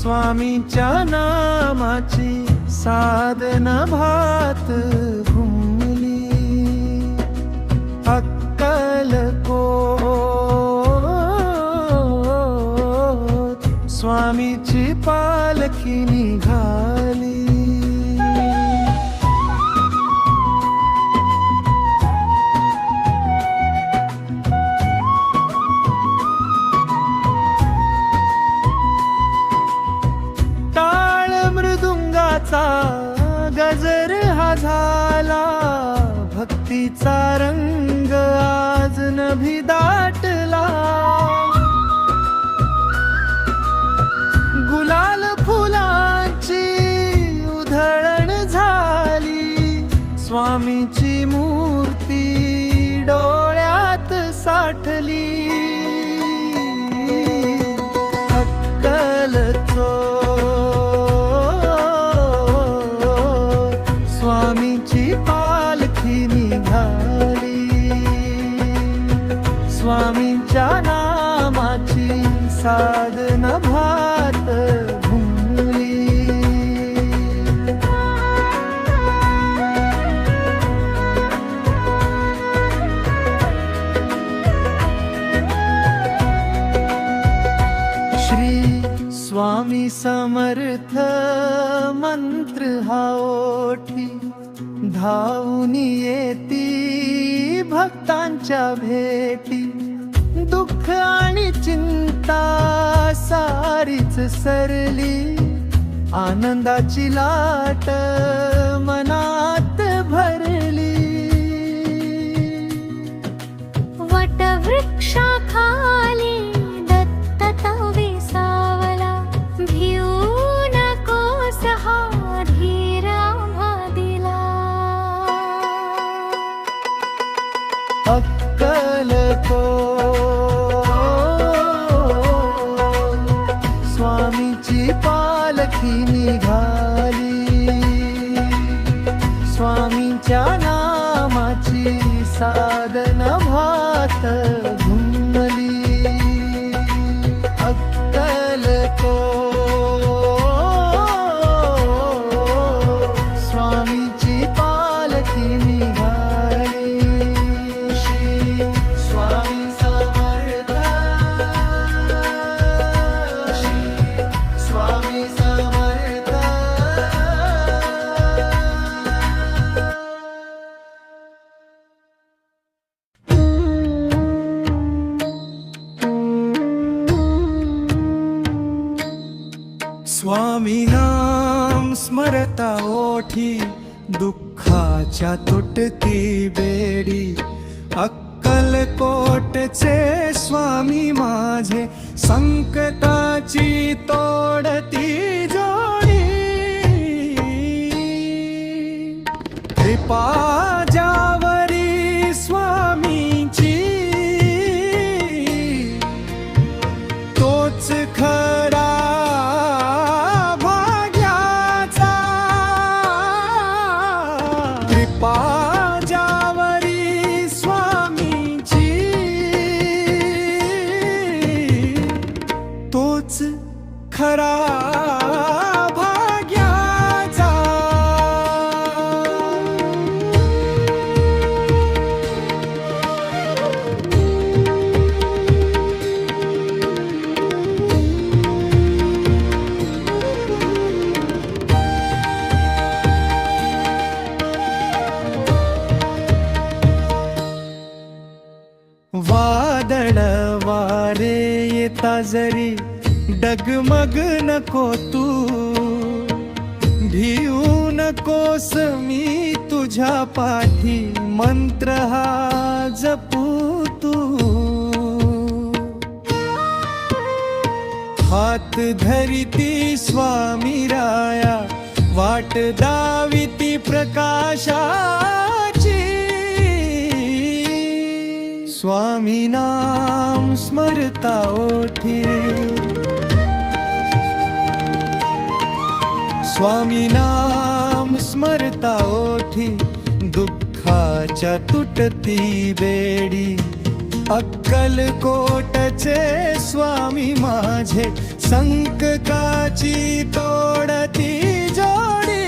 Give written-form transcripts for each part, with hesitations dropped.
स्वामींच्या नामाची साधन भात घुमली अक्कलकोट स्वामीची पालखी निघाली गजर हा झाला भक्तीचा रंग आज नभी दाटला गुलाल फुलांची उधळण झाली स्वामीची मूर्ती डोळ्यात साठली स्वामींच्या नामाची साधन भात घुमली श्री स्वामी समर्थ मंत्र हा ओठी धावून येती भक्तांच्या भेटी दुःख आणि चिंता सारीच सरली आनंदाची लाट मनात भरली वटवृक्षाखाली दत्त विसावला भिऊ नकोस हा धीर आम्हा दिला स्वामीची पालखी निघाली स्वामींच्या नामाची साधन भात घुमली अक्कलकोट स्वामीची पालखी निघाली स्वामी समर्थ स्वामी समर्थ स्वामी नाम स्मरता ओठी दुःखाच्या तुटती बेडी अक्कलकोटचे स्वामी माझे संकटाची तोडती जोडी कृपा ज्यावरी स्वामींची तोच खरा भाग्याचा कृपा ज्यावरी स्वामींची तोच खरा भाग्याचा वादळ वारे येता जरी डगमग नको तू भिऊ नकोस मी तुझ्या पाठी मंत्र हा जपू तू हात धरिती स्वामी राया वाट दाविती प्रकाशाची स्वामी नाम स्मरता ओठी स्वामी नाम स्मरता ओठी दुःखाच्या तुटती बेडी अक्कलकोटचे स्वामी माझे संकटाची तोडती जोडी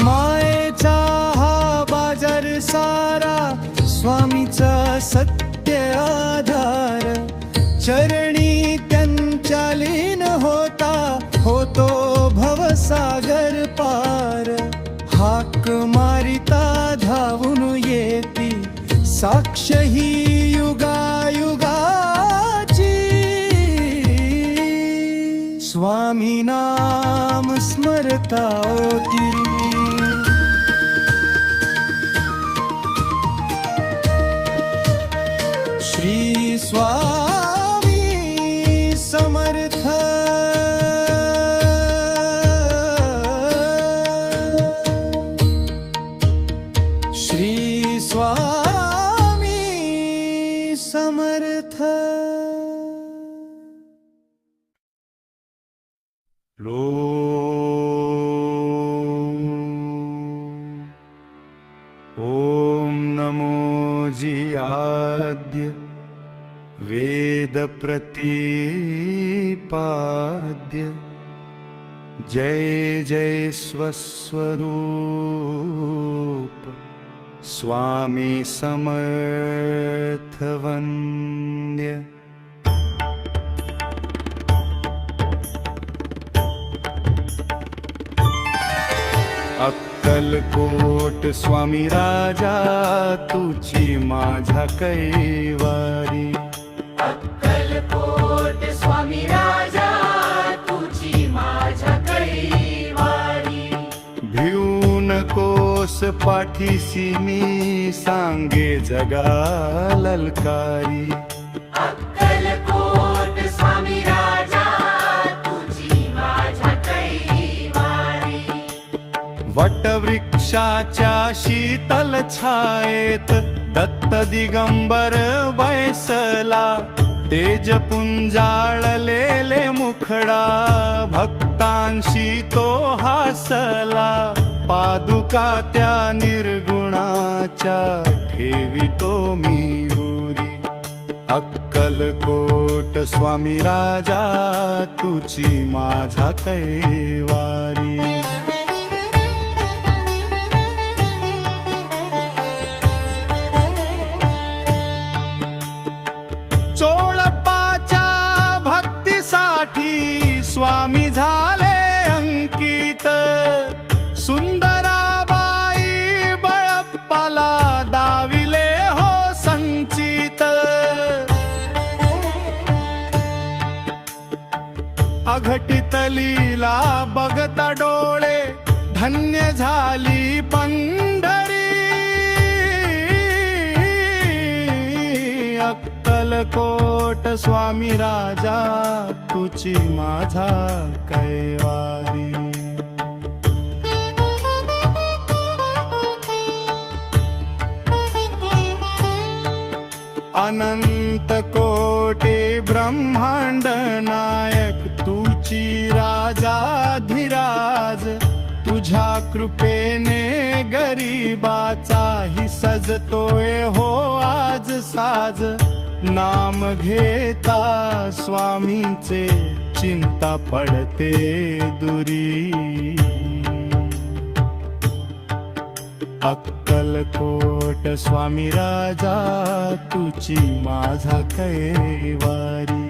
मायेचा हा बाजार सारा स्वामीचा सत्य आधार चरणी त्यांच्या लीन होता होतो भवसागर पार हाक मारिता धावून येती साक्ष ही युगायुगाची स्वामी नाम स्मरता ओती श्री स्वामी समर्थ श्री स्वामी समर्थ ओम नमो जियाद्य वेद प्रतिपाद्य जय जय स्वस्वरूप स्वामी समर्थ वन्द्य अक्कलकोट स्वामी राजा तुझी माझा कैवारी अक्कलकोट स्वामी राजा तुझी माझ्या कैवारी भिऊ नकोस पाठीसी मी सांगे जगा ललकारी अक्कलकोट स्वामी राजा तुझी माझ्या कैवारी वटवृक्षाच्या शीतल छायेत दत्त दिगंबर बैसला तेज पुंजाळलेले मुखडा भक्तांशी तो हासला पादुका त्या निर्गुणाच्या ठेवितो मी उरी अक्कलकोट स्वामी राजा तुझी माझा कैवारी चोळपाच्या भक्तीसाठी स्वामी झाले अंकित सुंदराबाई बळप्पाला दाविले हो संचित अघटित लीला बघता डोळे धन्य झाली पंढरी अक्कलकोट स्वामी राजा तुझी माझा कैवारी अनंत कोटी ब्रह्मांड नायक तुझी राजाधिराज तुझ्या कृपेने गरीबाचाही सजतोय हो आज साज नाम घेता स्वामींचे चिंता पडते दुरी अक्कलकोट स्वामी राजा तुझी माझा कैवारी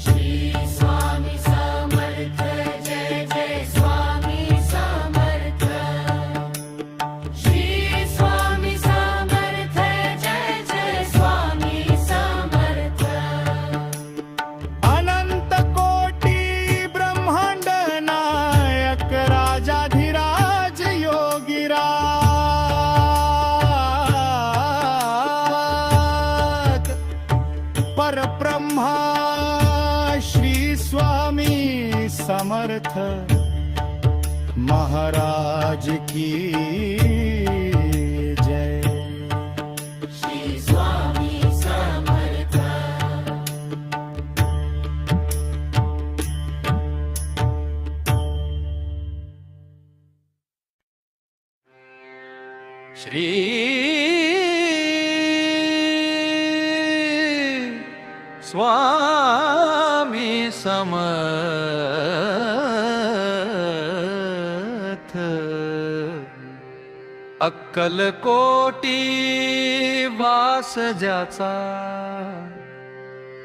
श्री स्वामी समर्थ जय जय स्वामी समर्थ श्री स्वामी समर्थ जय जय स्वामी समर्थ अनंत कोटी ब्रह्मांड नायक राजाधिराज योगीराज परब्रह्मा श्री स्वामी समर्थ महाराज की जय श्री स्वामी समर्थ श्री स्वामी समर्थ अक्कलकोटी वास ज्याचा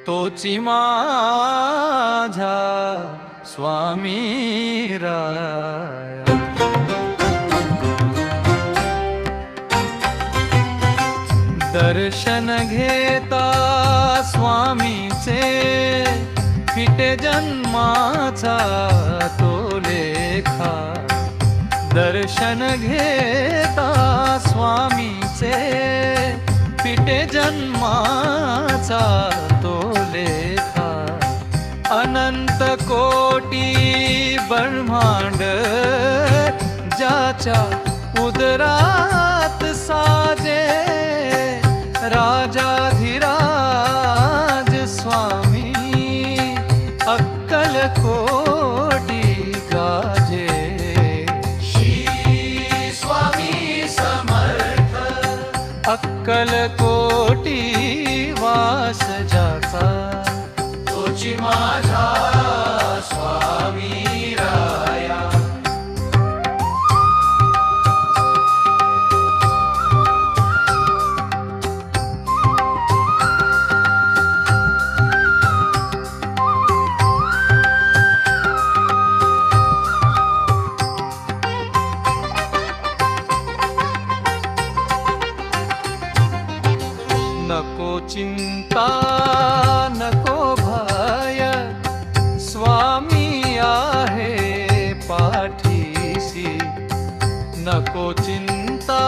तोची माझा स्वामी राया दर्शन घेता स्वामीचे फिटे जन्माचा तो लेखा दर्शन घेता स्वामीचे फिटे जन्माचा तो लेखा अनंत कोटी ब्रह्मांड ज्याच्या उदरात साजे राजाधिराज स्वामी अक्कलकोटी गाजे श्री स्वामी समर्थ अक्कलकोटी वास ज्याचा तोची माझा स्वामी राया नको चिंता नको भय स्वामी आहे पाठीसी नको चिंता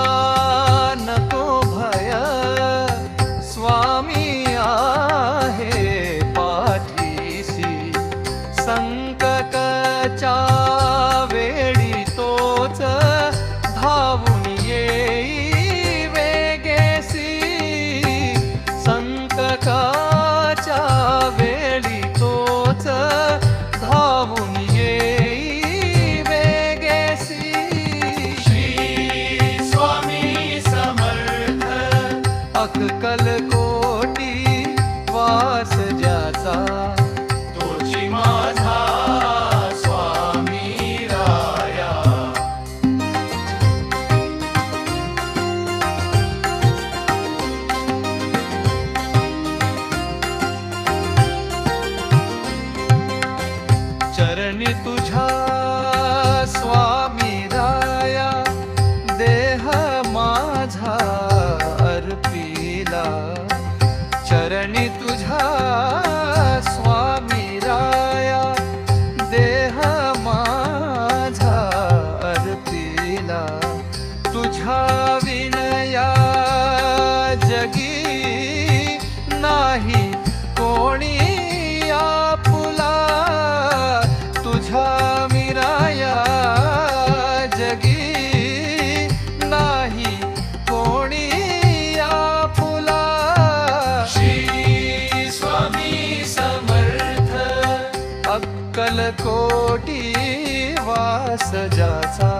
नको भय स्वामी आहे पाठीसी संकटाच्या वेळी तोच धावून येई संकटाच्या वेळी तोच धावून येई वेगेसी श्री स्वामी समर्थ अक्कलकोटी वास ज्याचा तोची माझा स्वामी राया चरणी तुझ्या स्वामी राया देह माझा अर्पिला चरणी तुझ्या स्वामी राया देह माझा अर्पिला तुझ्या विनया जगी नाही कोणी आपुला तुझ्या मिराया जगी नाही कोणी आपुला श्री स्वामी समर्थ अक्कलकोटी वास ज्याचा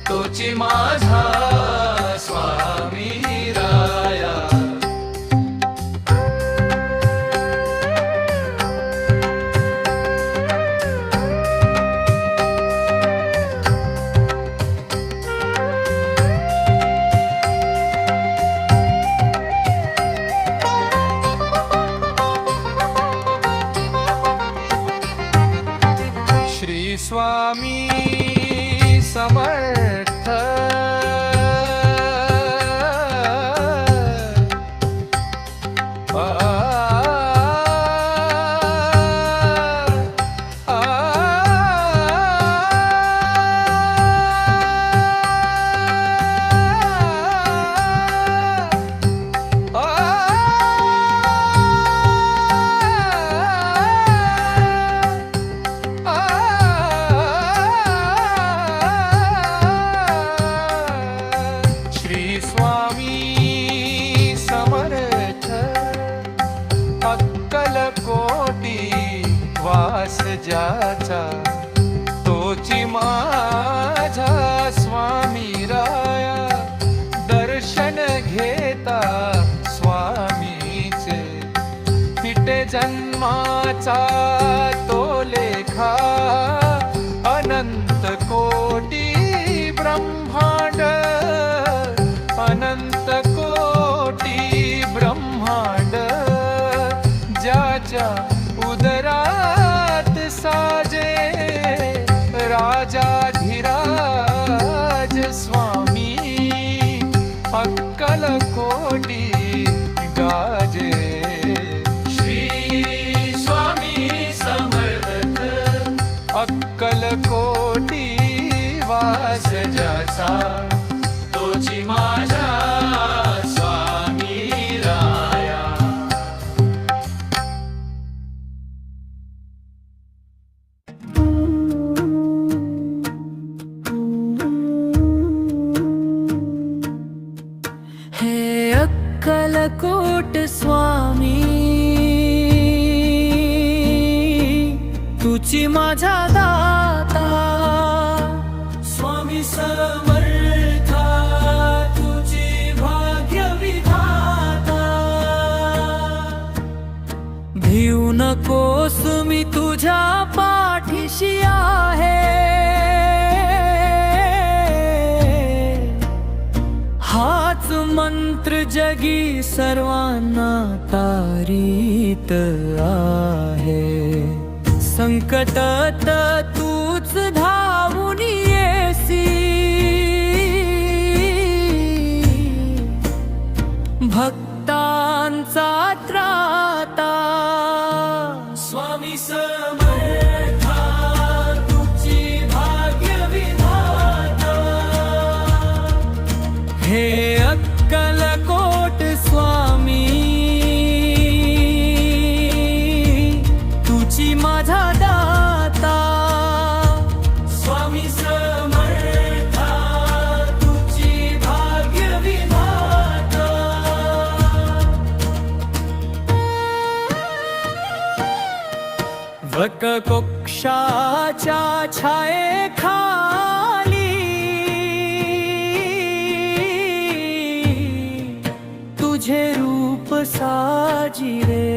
तोची माझा स्वामी राया श्री स्वामी समर्थ ज्याचा तोची माझा स्वामी राया महिमाचा तो लेखा अनंत कोटी ब्रह्मांड अनंत कोटी ब्रह्मांड ज्याच्या उदरात साजे राजाधिराज स्वामी अक्कल कोटी गाजे श्री स्वामी समर्थ अक्कल कोटी वास ज्याचा तोची माझा स्वामी राया. हे अक्कलकोट स्वामी तुची माझा दाता स्वामी समर्था तुझी भाग्य विधाता भिऊ नकोस मी तुझ्या पाठीशी आहे हाच मंत्र जगी सर्वांना तारीत आहे संकटात तूच धावून येसी भक्तांचा त्राता स्वामी समर्था तुझी भाग्य विधाता हे अक्कलकोट स्वामी तुझी माझा दाता स्वामी समर्था तुझी भाग्य विधाता वटवृक्षाच्या छायेखाली तुझे रूप साजिरे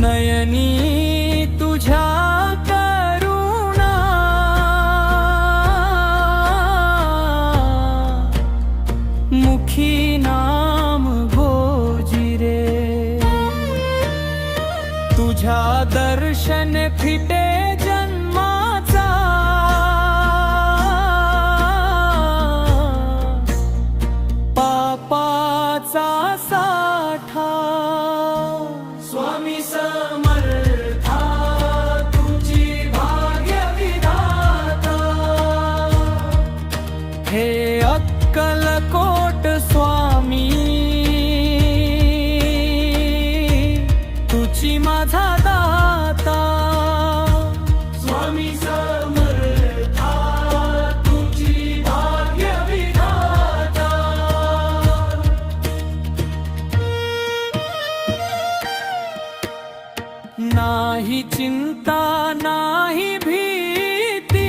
नयनी तुझ्या करुणा मुखी नाम भोजिरे तुझ्या दर्शन फिटे जन्माचा पापाचा साठा स्वामी समर्था तुझी भाग्य विधाता हे अक्कलकोट स्वामी तुझी माझा दाता स्वामी समर्था तुझी भाग्य विधाता नाही चिंता नाही भीती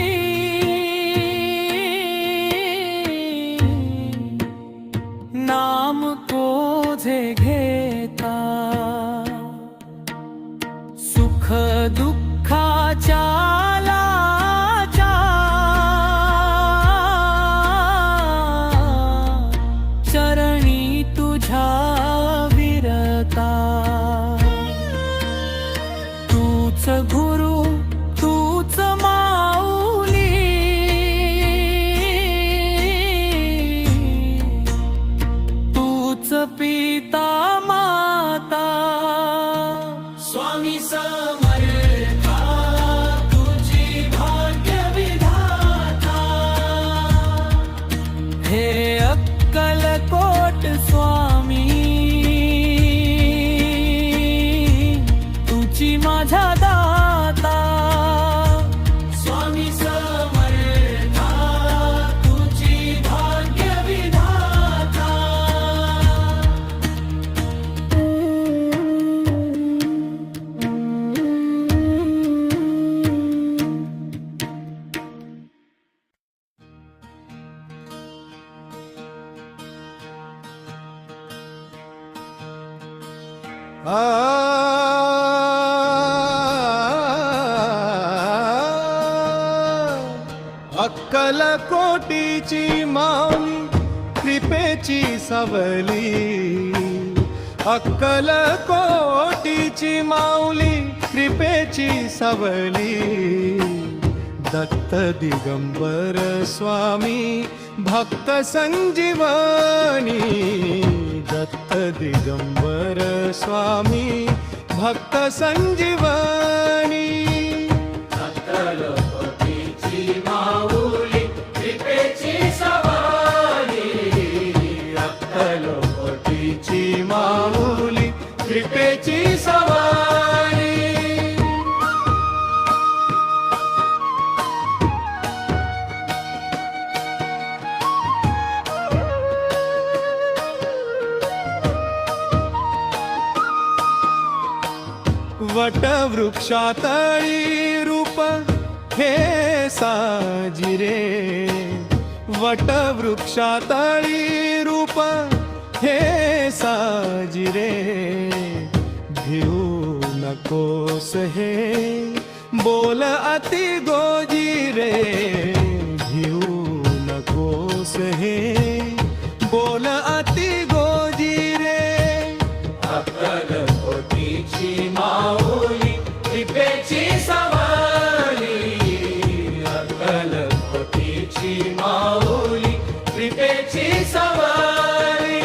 नाम कोझे घेता सुख दुःखाच्या लाचा चरणी तुझ्या विरता तूच गुरु तूच माऊली तूच पिता माता स्वामी समर्था तुझी भाग्य विधाता हे अक्कलकोट स्वामी तुझी माझा दाता स्वामी समर्था तुझी भाग्य विधाता अक्कलकोटीची माऊली कृपेची सावली, अक्कलकोटीची माऊली कृपेची सावली, दत्त दिगंबर स्वामी भक्त संजीवनी, दत्त दिगंबर स्वामी भक्त संजीवनी. अक्कलकोटीची माऊली कृपेची सवारी, अक्कलकोटीची माऊली कृपेची सवारी. वटवृक्षातळी रूप हे साजिरे, वटवृक्षातळी रूप हे साजिरे, भिऊ नकोस हे बोल अति गोजिरे, भिऊ नकोस हे बोल अति गोजिरे. अक्कलकोटीची माऊली कृपेची सवारी, अक्कलकोटीची माऊली कृपेची सवारी.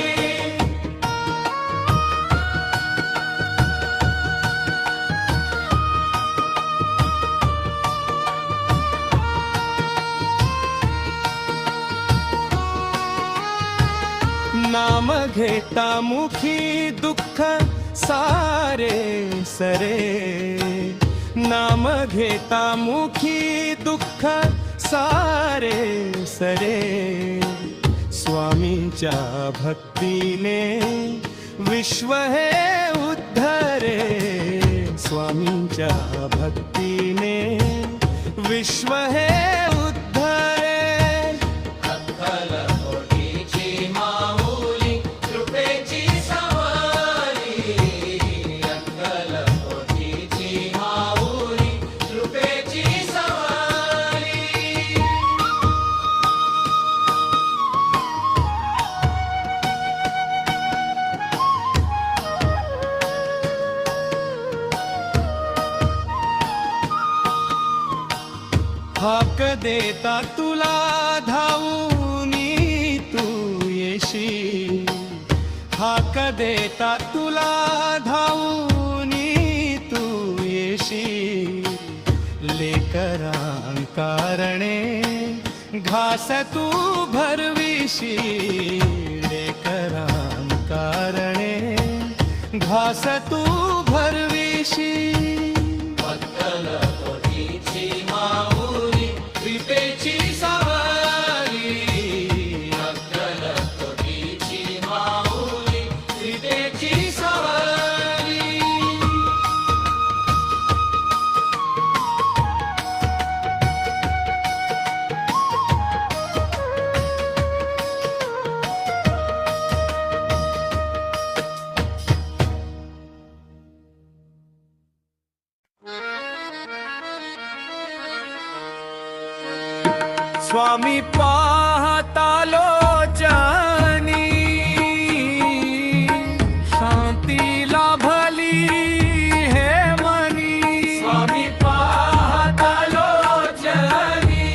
नाम घेता मुखी दुःख सारे सरे, नाम घेता मुखी दुःख सारे सरे, स्वामींच्या भक्तीने विश्व हे उद्धरे, स्वामींच्या भक्तीने विश्व हे उद्धरे. अक्कलकोटीची माऊली कृपेची सवारी, अक्कलकोटीची माऊली कृपेची सवारी. हाक देता तुला धावूनी तू येशी, हाक देता तुला धावूनी तू येशी, लेकरांकारणे घास तू भरविशी, लेकरांकारणे घास तू भरविशी. अक्कलकोटीची माऊली कृपेची सवारी, अक्कलकोटीची माऊली कृपेची सवारी. स्वामी पाहता लोचनी, शांती लाभली हे मनी, स्वामी पाहता लोचनी,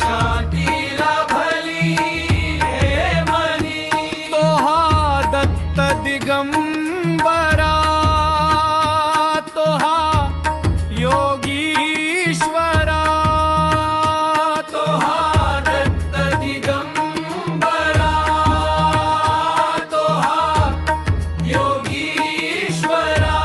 शांती लाभली हे मनी. तो हा दत्त दिगंबरा, तो हा योगीश्वरा, तो हा दत्त दिगंबरा, तो हा योगीश्वरा.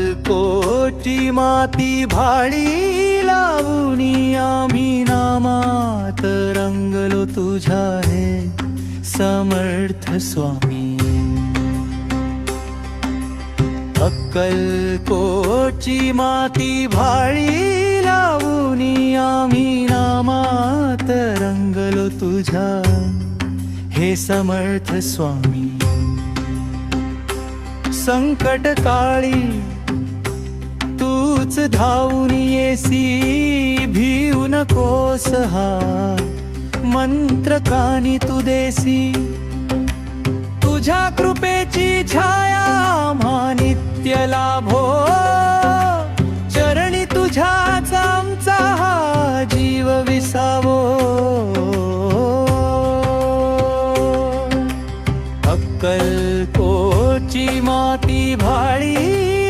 अक्कलकोटी माती भाळी लावूनी आम्ही नामात रंगलो तुझ्या हे समर्थ स्वामी. अक्कलकोटची माती भाळी लावूनी आम्ही नामात रंगलो तुझ्या हे समर्थ स्वामी. संकट काळी तूच धावून येसी भिऊ नकोस हा मंत्र कानी तू देसी. तुझ्या कृपेची छाया आम्हा नित्य लाभो चरणी तुझ्याच आमचा हा जीव विसावो. अक्कलकोटची माती भाळी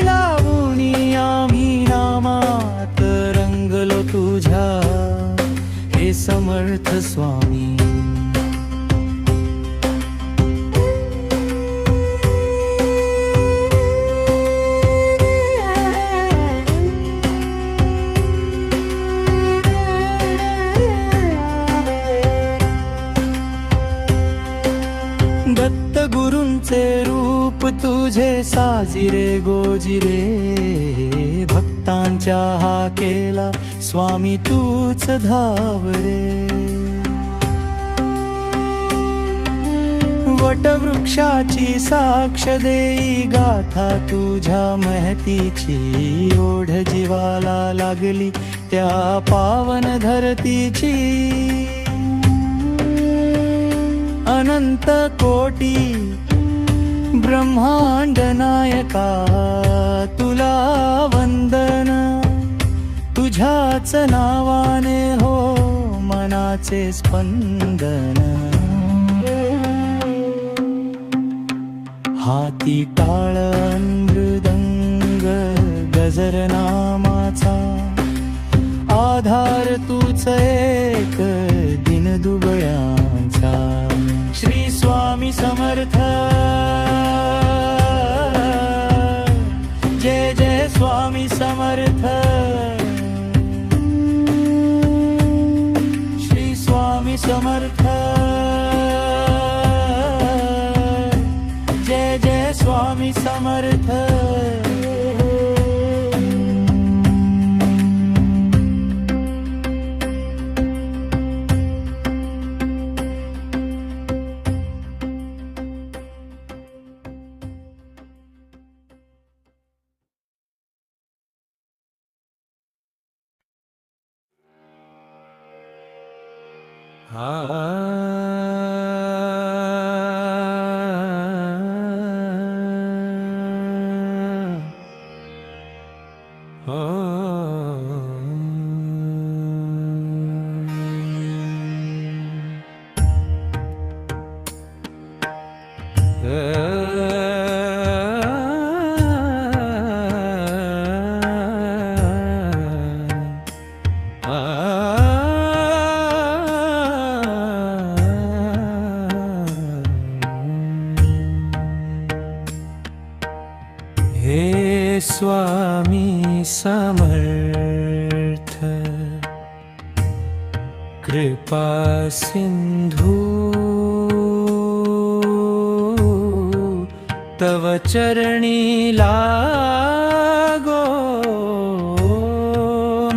लावूनी आम्ही नामात रंगलो तुझ्या हे समर्थ स्वामी. दत्त गुरूंचे रूप तुझे साजिरे गोजिरे भक्तांच्या हा केला स्वामी तूच धावरे. वटवृक्षाची साक्ष देई गाथा तुझ्या महतीची. ओढ जीवाला लागली त्या पावन धरतीची. अनंत कोटी ब्रह्मांड नायका तुला वंदन. तुझ्याच नावाने हो मनाचे स्पंदन. हाती टाळ मृदंग गजर नामाचा. आधार तूच एक दिन दुबळ्यांचा. श्री स्वामी समर्थ जय जय स्वामी समर्थ. श्री स्वामी समर्थ जय जय स्वामी समर्थ. हे स्वामी समर्थ कृपा सिंधु तव चरणी लागो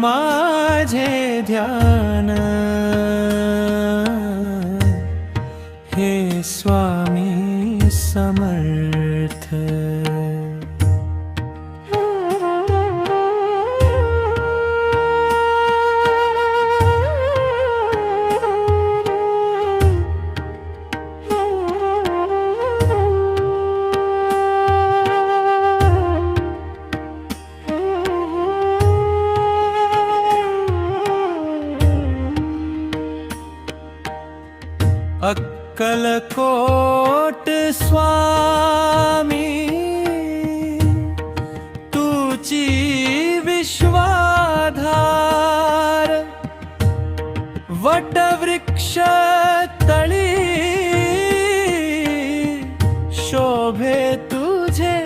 माझे ध्यान. हे स्वामी समर्थ अक्कलकोट स्वामी तुची विश्वाधार. वटवृक्ष तळी शोभे तुझे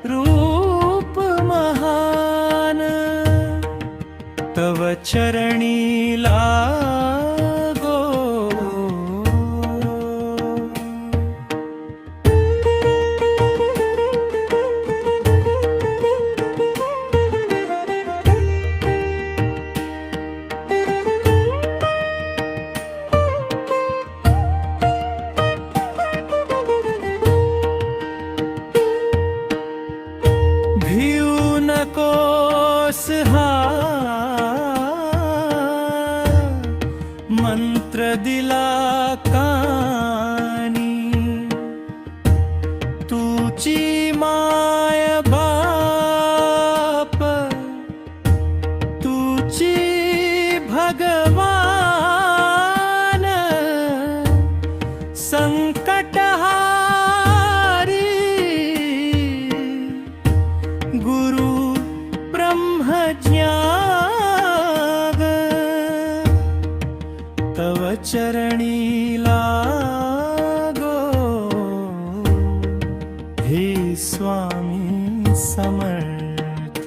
रूप महा. चरणी लागो भिऊ नकोस हा मंत्र दिला कानी तुची माय बाप तुची भगवान संकटहारी गुरु ब्रह्मज्ञाग तव चरणी लागो हे स्वामी समर्थ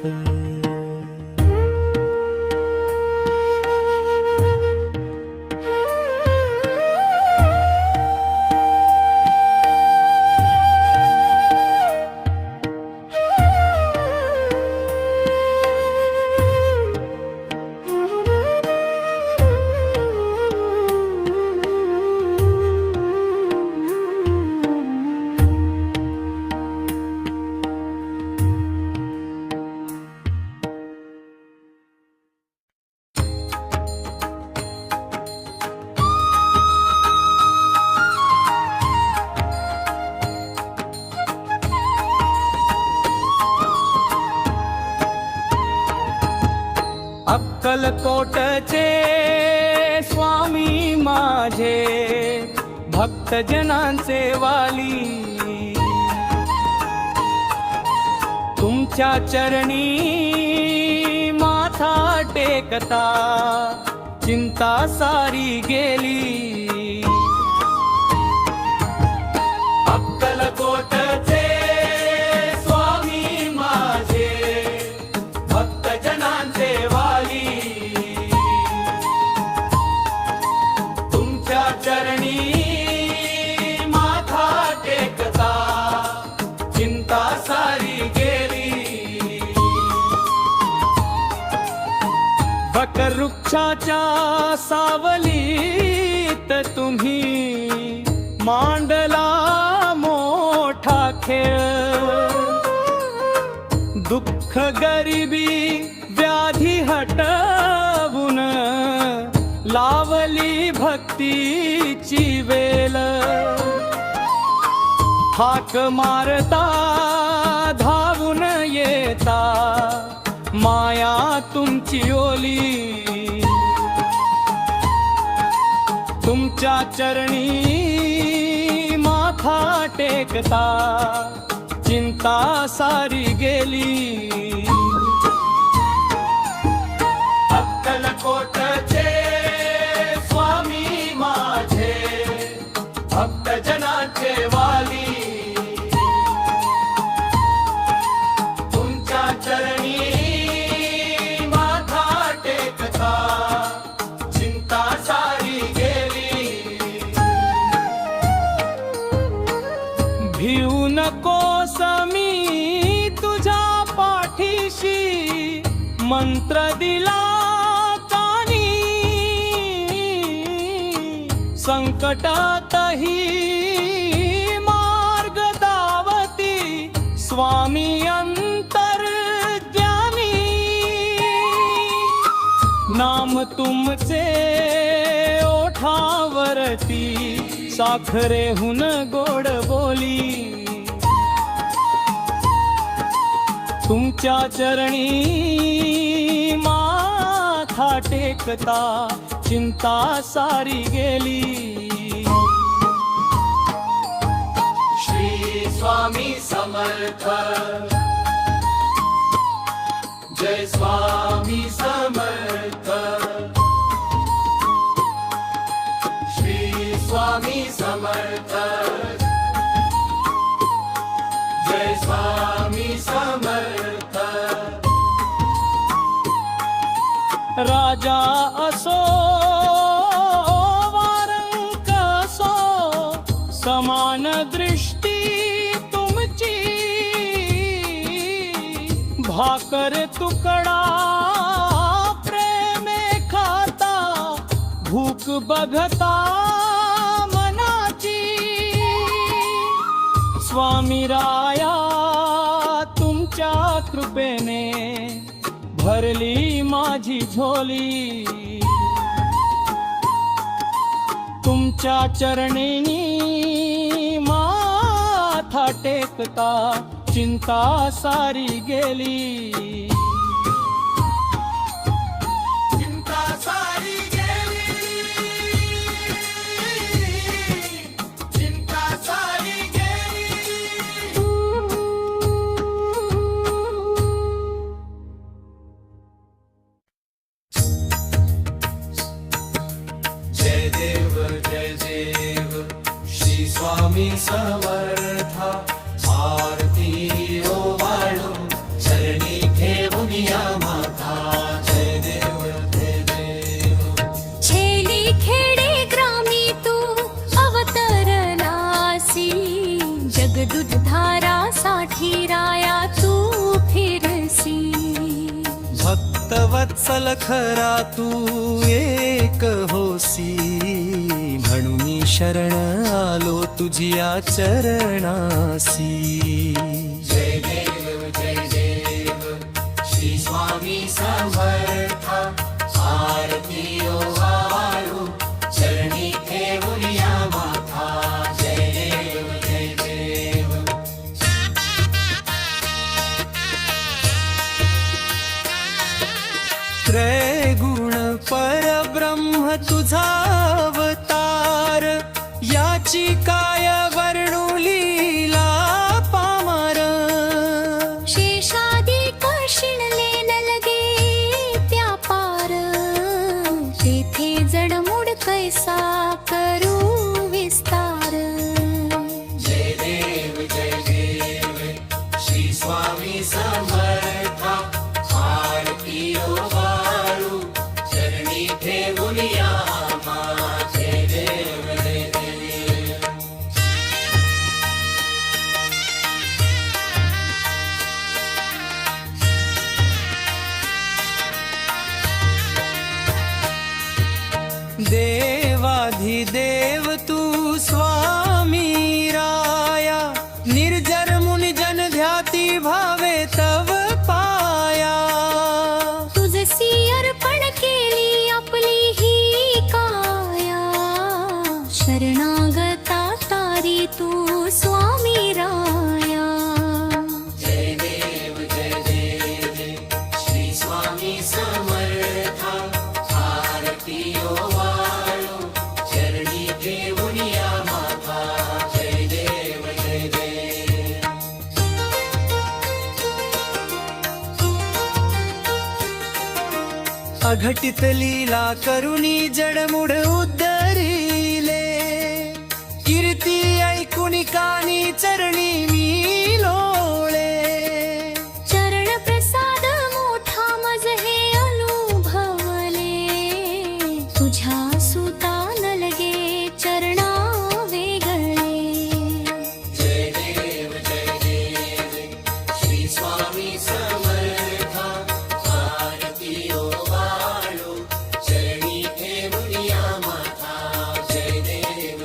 अक्कलकोटचे स्वामी माझे भक्तजनांचे वाली तुमच्या चरणी माथा टेकता चिंता सारी गेली अक्कलकोटचे स्वामी माझे भक्तजनांचे वाली तुमच्या चरणी माथा टेकता चिंता सारी गेली वटवृक्षाच्या सावलीत तुम्ही मांडला मोठा खेळ दुःख गरिबी व्याधी हटवून लावली भक्तीची वेल हाक मारता धावून येता माया तुमची ओली तुमच्या चरणी माथा टेकता चिंता सारी गेली अक्कलकोटचे स्वामी माझे भक्तजनांचे वाली तुमच्या चरणी माथा टेकता चिंता सारी गेली भिऊ नकोस मी तुझ्या पाठीशी मंत्र दिला कानी संकटातही मार्ग दावती स्वामी अंतर्ज्ञानी नाम तुमचे ओठावरती साखरेहून गोड बोली तुमच्या चरणी माथा टेकता चिंता सारी गेली श्री स्वामी समर्थ जय स्वामी समर्थ श्री स्वामी समर्थ जय स्वामी समर्थ राजा असो वारंक असो समान दृष्टी तुमची भाकर तुकडा प्रेमे खाता भूक बघता मनाची स्वामी राया तुमच्या कृपेने भरली माझी झोली तुमच्या चरणीनी माथा टेकता चिंता सारी गेली चिंता सारी गेली चिंता सारी गेली जय देव श्री स्वामी समर्था आरती ओवाळू चरणी ठेवूनिया माता जय देव छेली खेडे ग्रामी तू अवतरलासी जगदुधारा साठी राया तू फिरसी भक्तवत्सल खरा तू एक होसी म्हणून शरण आलो तुझिया चरणासी जय देव श्री स्वामी समर्था आरती ओवाळू चरणी ठेवूनिया माता जय देव त्रैगुण परब्रह्म तुझा अवतार याची काय वर्णू लीला पामार शेषादिक शिणले नलगे त्या पार तेथे जडमुड कैसा करू विस्तार जय देव श्री स्वामी समर्था आरती ओवाळू चरणी ठेवूनिया माता जय देव देवाधिदेव तू स्वामी राया निर्जर मुनि जन ध्याती भावे तव पाया तुझसी अर्पण केली आपली ही काया शरणागता तारी तू स्वामी राया जय देव श्री स्वामी समर्था आरती ओवाळू चरणी ठेवूनिया माता जय देव अघटित लीला करुणी जडमुड उद्धरिले कीर्ती ऐकुनी कानी चरणी मी लोळे चरण प्रसाद मोठा मज हे अनुभवले तुझ्या सुता नलगे चरणा वेगळे जय देव श्री स्वामी समर्था आरती ओवाळू चरणी ठेवूनिया माता जय देव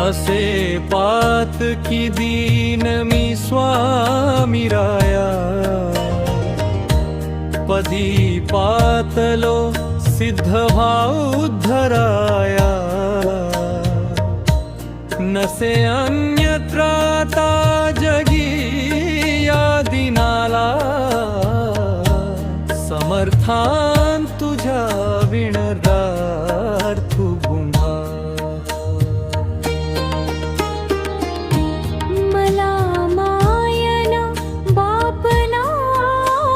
असे पात की दीन मी स्वामी राया पदी पातलो सिद्ध भाव उद्धराया नसे अन्यत्र आता जगी या दिनाला समर्थान तुझ्या विणदार्थू गुंहा मला मायना बापना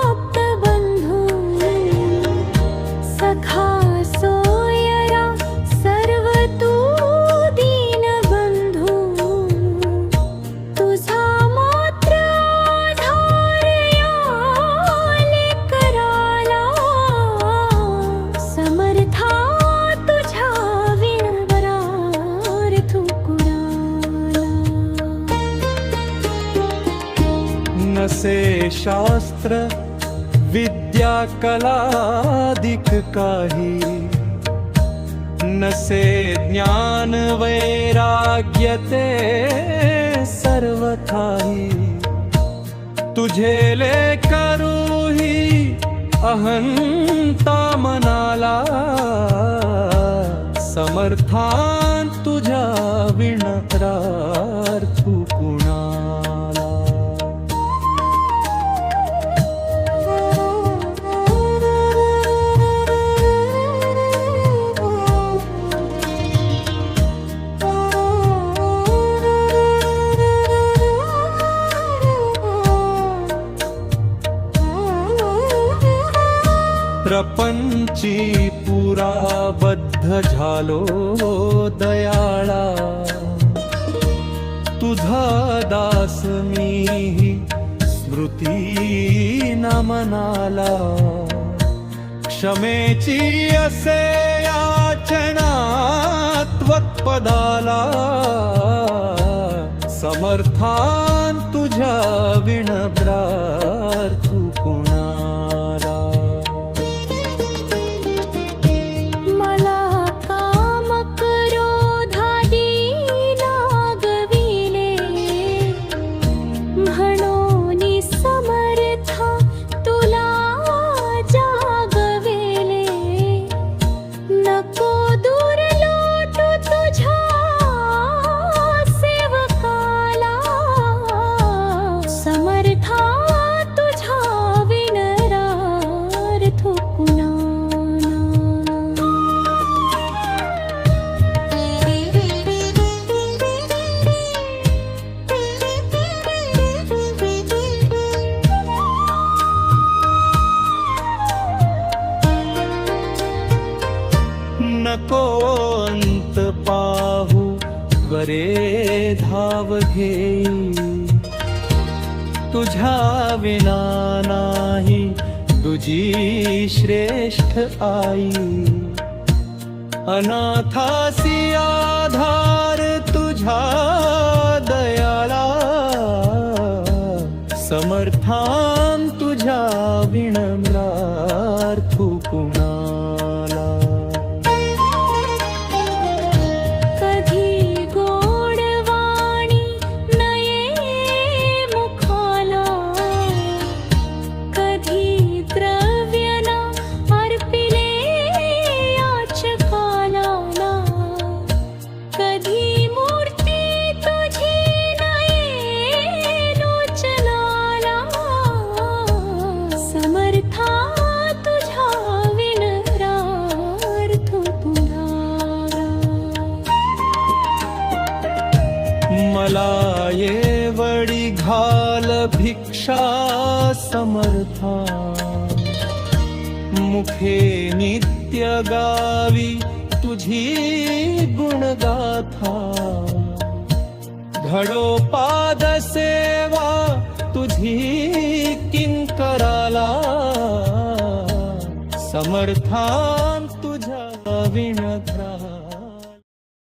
आप्तबंधू सखा सोयरा सर्व तू दीनबंधू तुझा मात्र आधार याले कराला समर्था तुझ्या विणवरार थुकुराला नसे शास्त्र विद्या कलादिक काही नसे ज्ञान वैराग्य ते सर्वथाही तुझे ले करूही अहंता मनाला समर्थान तुझ्या विणरार्थू कुणाला प्रपंची पुरा बद्ध झालो दयाळा तुझा दास मी स्मृती न मनाला क्षमेची असे याचना त्वत्पदाला समर्थान तुझ्या विणब्रार्थू कुणाला मला काम क्रोधादी लागविले म्हणून समर्था तुला जागविले नको दूर लोटू तुझ्या सेवकाला समर्था तुझ्या विणरार्थ नको अंत पाहू वरे धाव घेई तुझ्या विना नाही तुझी श्रेष्ठ आई अनाथासी आधार तुझ्या दयाला समर्थान तुझ्या विणम्रार्थू कुणाला कधी गोडवाणी नये मुखाला कधी द्रव्यना अर्पिले याचकाला कधी मूर्ती तुझी नये लोचनाला समर्था तुझ्या विणरार्थ पुरारा मला ये वडी घाल भिक्षा समर्था मुखे नित्य गावी तुझी गुणगाथा घडो पाद सेवा तुझी किंकराला समर्थान तुझ्या विण